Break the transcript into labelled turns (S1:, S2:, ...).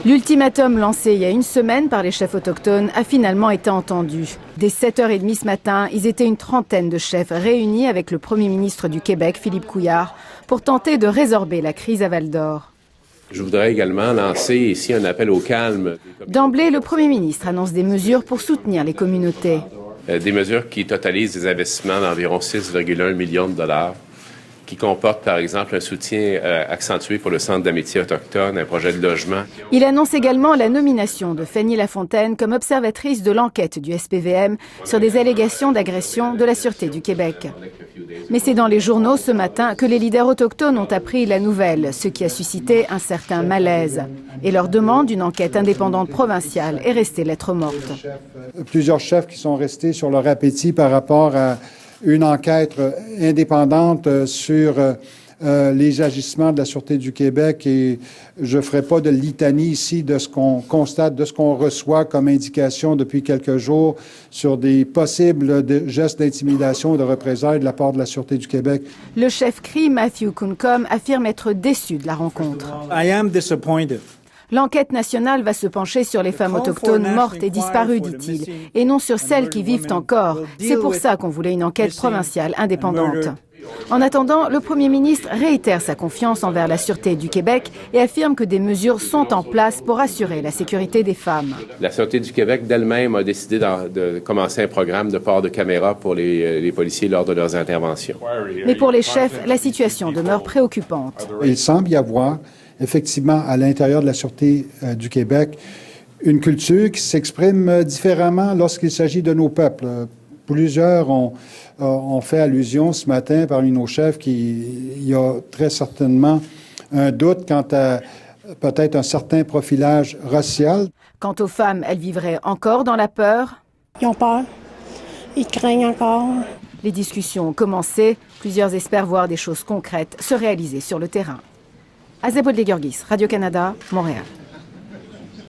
S1: L'ultimatum lancé il y a une semaine par les chefs autochtones a finalement été entendu. Dès 7h30 ce matin, ils étaient une trentaine de chefs réunis avec le Premier ministre du Québec, Philippe Couillard, pour tenter de résorber la crise à Val-d'Or.
S2: Je voudrais également lancer ici un appel au calme.
S1: D'emblée, le Premier ministre annonce des mesures pour soutenir les communautés.
S2: Des mesures qui totalisent des investissements d'environ 6,1 millions de dollars, qui comportent par exemple un soutien accentué pour le Centre d'amitié autochtone, un projet de logement.
S1: Il annonce également la nomination de Fanny Lafontaine comme observatrice de l'enquête du SPVM sur des allégations d'agression de la Sûreté du Québec. Mais c'est dans les journaux ce matin que les leaders autochtones ont appris la nouvelle, ce qui a suscité un certain malaise. Et leur demande d'une enquête indépendante provinciale est restée lettre morte.
S3: Plusieurs chefs qui sont restés sur leur appétit par rapport à une enquête indépendante sur les agissements de la Sûreté du Québec, et je ne ferai pas de litanie ici de ce qu'on constate, de ce qu'on reçoit comme indication depuis quelques jours sur des possibles gestes d'intimidation et de représailles de la part de la Sûreté du Québec.
S1: Le chef CRI, Matthew Kuncombe, affirme être déçu de la rencontre.
S4: I am disappointed.
S1: L'enquête nationale va se pencher sur les femmes autochtones mortes et disparues, dit-il, et non sur celles qui vivent encore. C'est pour ça qu'on voulait une enquête provinciale indépendante. En attendant, le Premier ministre réitère sa confiance envers la Sûreté du Québec et affirme que des mesures sont en place pour assurer la sécurité des femmes.
S2: La Sûreté du Québec d'elle-même a décidé de commencer un programme de port de caméras pour les policiers lors de leurs interventions.
S1: Mais pour les chefs, la situation demeure préoccupante.
S3: Il semble y avoir effectivement à l'intérieur de la Sûreté du Québec une culture qui s'exprime différemment lorsqu'il s'agit de nos peuples. Plusieurs ont fait allusion ce matin parmi nos chefs qu'il y a très certainement un doute quant à peut-être un certain profilage racial.
S1: Quant aux femmes, elles vivraient encore dans la peur.
S5: Ils ont peur. Ils craignent encore.
S1: Les discussions ont commencé. Plusieurs espèrent voir des choses concrètes se réaliser sur le terrain. Azebod Legurgis, Radio-Canada, Montréal.